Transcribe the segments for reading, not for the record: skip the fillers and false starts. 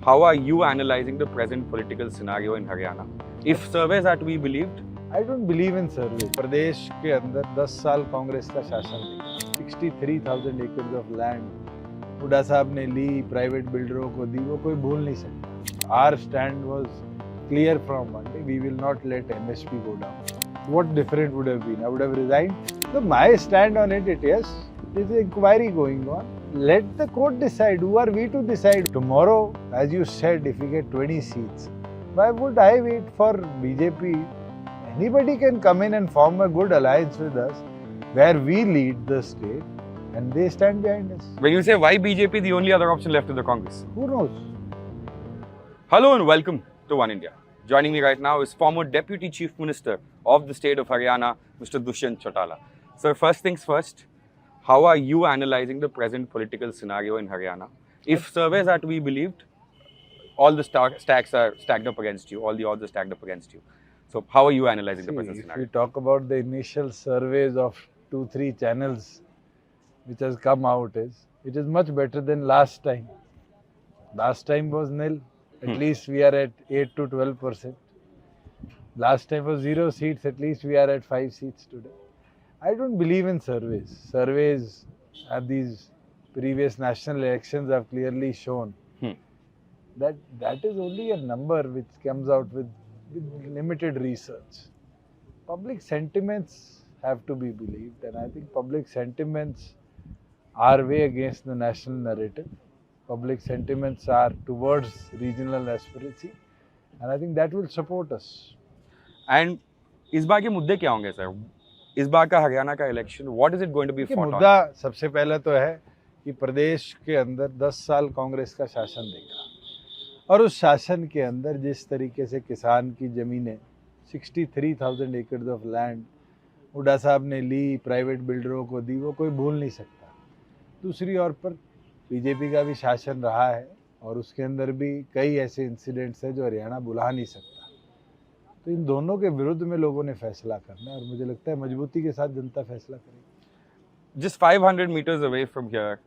How are you analyzing the present political scenario in Haryana? If surveys are to be believed, I don't believe in survey. प्रदेश के अंदर 10 साल कांग्रेस का शासन देखा, 63,000 एकड़ ऑफ लैंड हुड्डा साहब ने ली, प्राइवेट बिल्डरों को दी, वो कोई भूल नहीं सकता. Our stand was clear from Monday. We will not let MSP go down. What different would have been? I would have resigned. So my stand on it is, there is an inquiry going on. Let the court decide. Who are we to decide? Tomorrow, as you said, if we get 20 seats, why would I wait for BJP? Anybody can come in and form a good alliance with us, where we lead the state and they stand behind us. when you say why BJP, the only other option left is the Congress. Who knows? Hello and welcome to One India. Joining me right now is former Deputy Chief Minister of the state of Haryana, Mr. Dushyant Chautala. Sir, first things first, how are you analyzing the present political scenario in Haryana? If surveys are to be believed, all the stacks are stacked up against you, all the odds are stacked up against you. So how are you analyzing the present If scenario? we talk about the initial surveys of 2-3 channels which has come out, it is much better than last time. Last time was nil. At least we are at 8 to 12%. Last time was 0 seats. At least we are at 5 seats today. I don't believe in surveys. Surveys at these previous national elections have clearly shown that is only a number which comes out with limited research. Public sentiments have to be believed, and I think public sentiments are way against the national narrative. Public sentiments are towards regional aspiracy, and I think that will support us. And इस बार के मुद्दे क्या होंगे sir? इस बार का हरियाणा का election, what is it going to be fought on? मुद्दा सबसे पहले तो है कि प्रदेश के अंदर 10 साल कांग्रेस का शासन देखा, और उस शासन के अंदर जिस तरीके से किसान की ज़मीनें 63,000 एकड़ ऑफ लैंड हुड्डा साहब ने ली, प्राइवेट बिल्डरों को दी, वो कोई भूल नहीं सकता. दूसरी ओर पर बीजेपी का भी शासन रहा है, और उसके अंदर भी कई ऐसे इंसिडेंट्स हैं जो हरियाणा भुला नहीं सकता. तो इन दोनों के विरुद्ध में लोगों ने फैसला करना है, और मुझे लगता है मजबूती के साथ जनता फैसला करेगी. Just 500 meters away from here,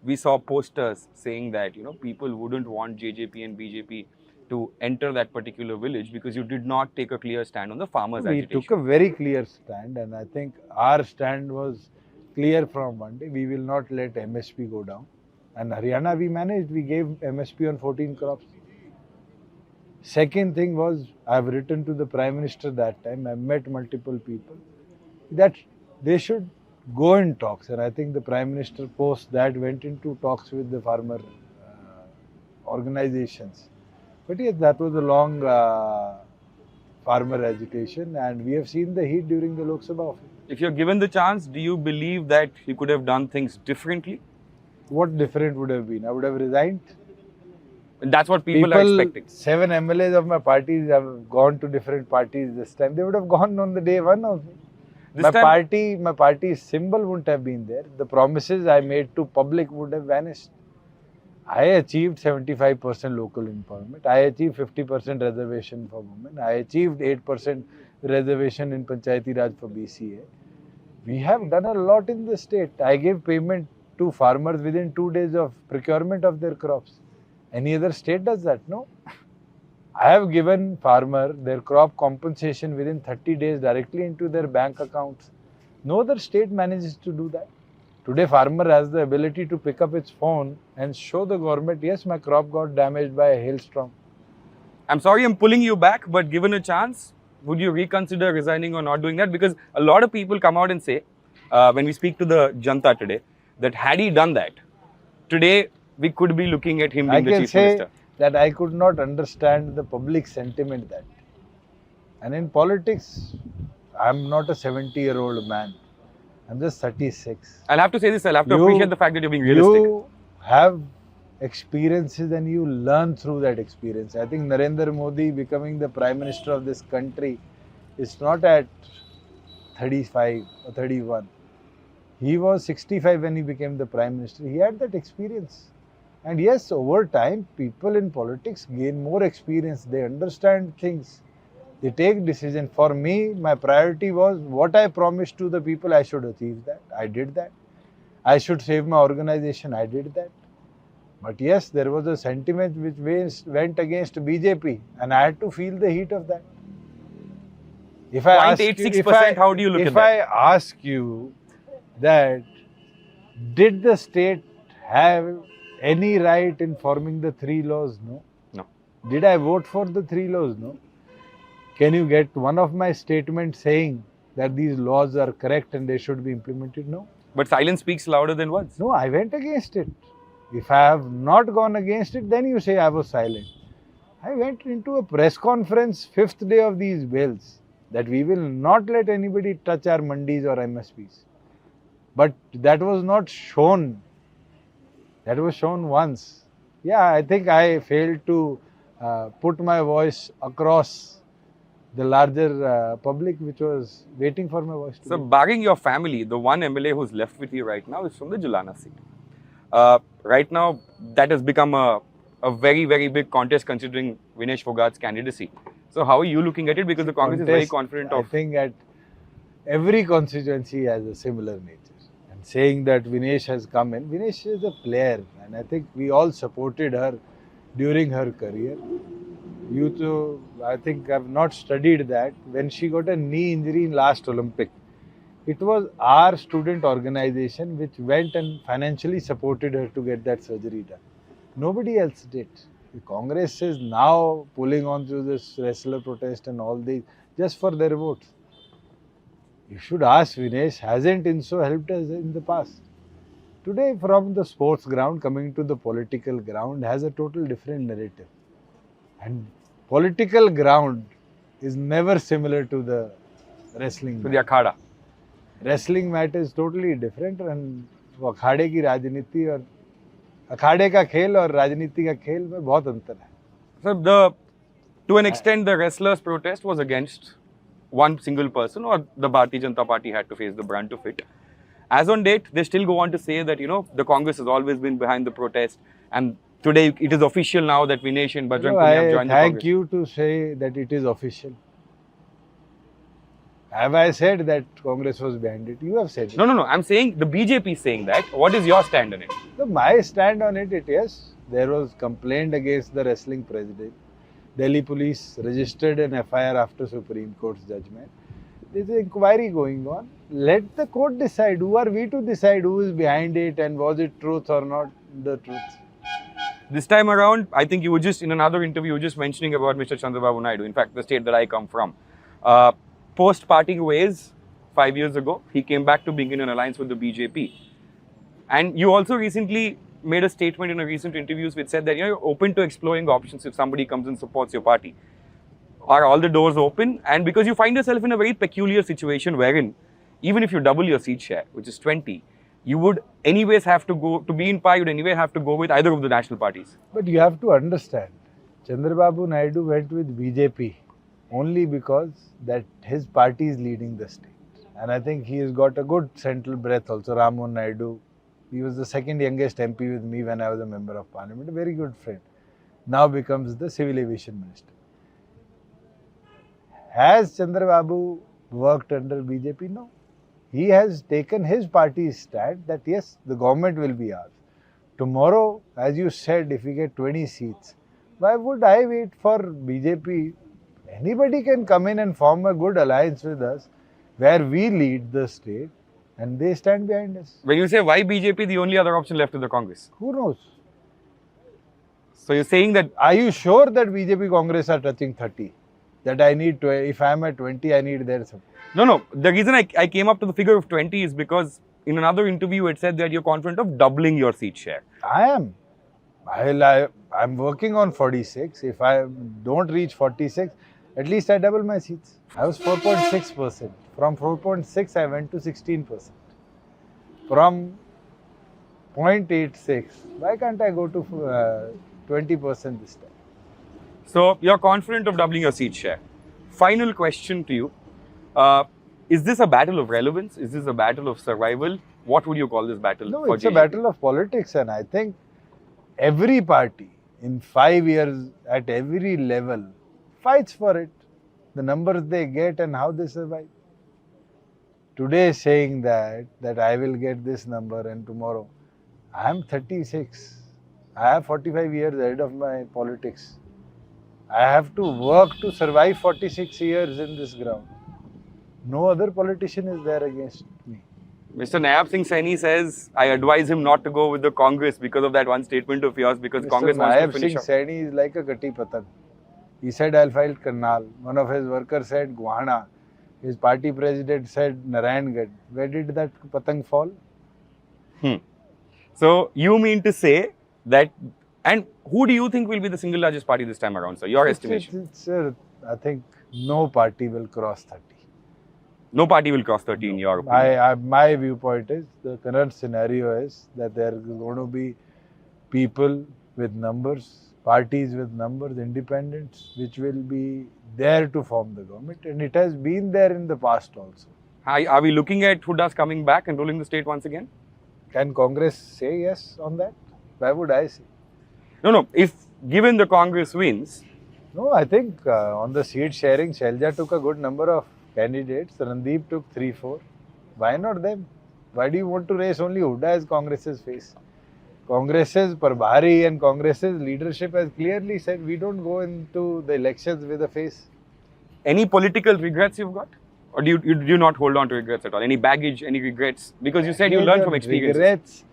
we saw posters saying that people wouldn't want JJP and BJP to enter that particular village because you did not take a clear stand on the farmers' We agitation. took a very clear stand, and I think our stand was clear from Monday. We will not let MSP go down. And Haryana we managed, we gave MSP on 14 crops. Second thing was, I've written to the Prime Minister that time, I met multiple people, that they should go in talks, and I think the Prime Minister post that went into talks with the farmer organizations. But yes, that was a long farmer agitation, and we have seen the heat during the Lok Sabha office. If you're given the chance, do you believe that you could have done things differently? What different would have been? I would have resigned. And that's what people are expecting. 7 MLAs of my parties have gone to different parties this time. They would have gone on the day one also. My party's symbol wouldn't have been there. The promises I made to public would have vanished. I achieved 75% local employment. I achieved 50% reservation for women. I achieved 8% reservation in Panchayati Raj for BCA. We have done a lot in the state. I gave payment to farmers within 2 days of procurement of their crops. Any other state does that? No. I have given farmer their crop compensation within 30 days directly into their bank accounts. No other state manages to do that. Today farmer has the ability to pick up its phone and show the government, yes, my crop got damaged by a hailstorm. I'm sorry I'm pulling you back, but given a chance, would you reconsider resigning or not doing that? Because a lot of people come out and say, when we speak to the Janta today, that had he done that, today we could be looking at him being the Chief Minister. That I could not understand the public sentiment that. And in politics, I'm not a 70-year-old man. I'm just 36. I'll have to say this, I'll have to appreciate the fact that you're being realistic. You have experiences and you learn through that experience. I think Narendra Modi becoming the Prime Minister of this country is not at 35 or 31. He was 65 when he became the Prime Minister. He had that experience. And yes, over time, people in politics gain more experience. They understand things. They take decisions. For me, my priority was what I promised to the people, I should achieve that. I did that. I should save my organization. I did that. But yes, there was a sentiment which went against BJP, and I had to feel the heat of that. If I ask you, 0.86%, how do you look at if that? I ask you that, did the state have any right in forming the 3 laws? No. No. Did I vote for the 3 laws? No. Can you get one of my statements saying that these laws are correct and they should be implemented? No. But silence speaks louder than words. No, I went against it. If I have not gone against it, then you say I was silent. I went into a press conference 5th day of these bills that we will not let anybody touch our mandis or MSPs. But that was not shown. That was shown once. Yeah, I think I failed to put my voice across the larger public which was waiting for my voice to So, be. barring your family, the one MLA who's left with you right now is from the Julana seat. Right now, that has become a very, very big contest considering Vinesh Phogat's candidacy. So, how are you looking at it? Because the Congress is very confident I of. think at every constituency has a similar nature. And saying that Vinesh has come in, Vinesh is a player, and I think we all supported her during her career. You too, I think I've not studied that. When she got a knee injury in last Olympic, it was our student organization which went and financially supported her to get that surgery done. Nobody else did. The Congress is now pulling on to this wrestler protest and all these just for their votes. You should ask Vinesh, hasn't INSO helped us in the past? Today, from the sports ground coming to the political ground has a total different narrative. And political ground is never similar to the wrestling To mat. the Akhada. Wrestling mat is totally different, and वो अखाड़े की राजनीति और अखाड़े का खेल और राजनीति का खेल में बहुत अंतर है. So, to an extent, the wrestlers' protest was against one single person, or the Bharatiya Janata Party had to face the brunt of it. As on date, they still go on to say that, the Congress has always been behind the protest, and today it is official now that Vinesh and Bajrang Punia have joined the Thank Congress. you to say that it is official. Have I said that Congress was behind it? You have said it. No. I'm saying the BJP is saying that. What is your stand on it? So my stand on it, yes, there was complaint against the wrestling president. Delhi police registered an FIR after Supreme Court's judgment. There's an inquiry going on. Let the court decide. Who are we to decide who is behind it and was it truth or not the truth? This time around, I think you were just, in another interview, you were just mentioning about Mr. Chandrababu Naidu, in fact, the state that I come from. Post parting ways 5 years ago, he came back to being in an alliance with the BJP. And you also recently made a statement in a recent interviews which said that you're open to exploring options if somebody comes and supports your party. Are all the doors open? And because you find yourself in a very peculiar situation wherein, even if you double your seat share, which is 20, you would anyways have to go, to be in power, you'd anyway have to go with either of the national parties. But you have to understand, Chandrababu Naidu went with BJP only because that his party is leading the state. And I think he has got a good central breath also. Ram Mohan Naidu, he was the second youngest MP with me when I was a member of parliament, a very good friend. Now becomes the civil aviation minister. Has Chandrababu worked under BJP? No. He has taken his party's stand that yes, the government will be ours. Tomorrow, as you said, if we get 20 seats, why would I wait for BJP? Anybody can come in and form a good alliance with us where we lead the state and they stand behind us. When you say why BJP, the only other option left is the Congress. Who knows? So you're saying that, Are you sure that BJP Congress are touching 30? That I need to, if I am at 20, I need their support. no, the reason I came up to the figure of 20 is because in another interview it said that you're confident of doubling your seat share. I am. I'm working on 46. If I don't reach 46, at least I double my seats. I was 4.6%. From 4.6, I went to 16%. From 0.86, why can't I go to 20% this time? So you're confident of doubling your seat share. Final question to you. Is this a battle of relevance? Is this a battle of survival? What would you call this battle? No, for it's a JJP? battle of politics, and I think every party in 5 years at every level fights for it. The numbers they get and how they survive. Today saying that I will get this number and tomorrow, I am 36. I have 45 years ahead of my politics. I have to work to survive 46 years in this ground. No other politician is there against me. Mr. Nayab Singh Saini says, I advise him not to go with the Congress because of that one statement of yours, because Congress wants to Nayab finish Singh up. Saini is like a Gati Patang. He said, I'll file Karnal. One of his workers said, Guhana. His party president said, Narayangarh. Where did that Patang fall? So you mean to say that, and who do you think will be the single largest party this time around, sir? Your estimation? I think no party will cross 30. No party will cross 30 in your opinion. My viewpoint is, the current scenario is that there are going to be people with numbers, parties with numbers, independents, which will be there to form the government. And it has been there in the past also. Are we looking at Hudas coming back and ruling the state once again? Can Congress say yes on that? Why would I say? No. If given the Congress wins, No, I think on the seat sharing, Shailja took a good number of candidates. Randeep took 3-4. Why not them? Why do you want to raise only Huda as Congress's face? Congress's Prabhari and Congress's leadership has clearly said we don't go into the elections with a face. any political regrets you've got? Or do you not hold on to regrets at all? Any baggage, any regrets? Because you said you learn from experience. Regrets,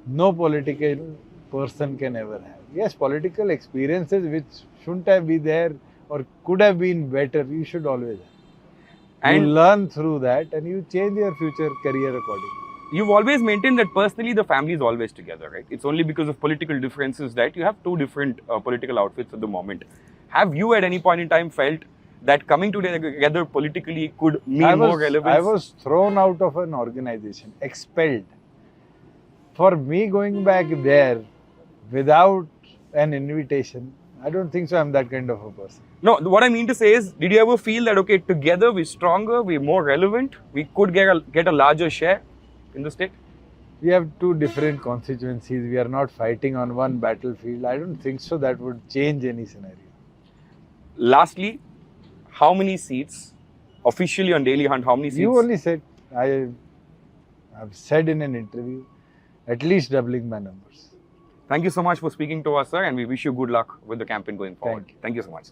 no political person can ever have. Yes, political experiences which shouldn't have been there or could have been better, you should always have. You And learn through that and you change your future career accordingly. you've always maintained that personally the family is always together, right? It's only because of political differences that you have two different political outfits at the moment. Have you at any point in time felt that coming together politically could mean more relevance? I was thrown out of an organization, expelled. For me going back there without an invitation, I don't think so I'm that kind of a person. No, what I mean to say is, did you ever feel that, okay, together we're stronger, we're more relevant, we could get a larger share in the state? We have two different constituencies. We are not fighting on one battlefield. I don't think so that would change any scenario. Lastly, how many seats, officially on Daily Hunt, how many seats? You only said, I've said in an interview, at least doubling my numbers. Thank you so much for speaking to us, sir, and we wish you good luck with the campaign going forward. Thank you. Thank you so much.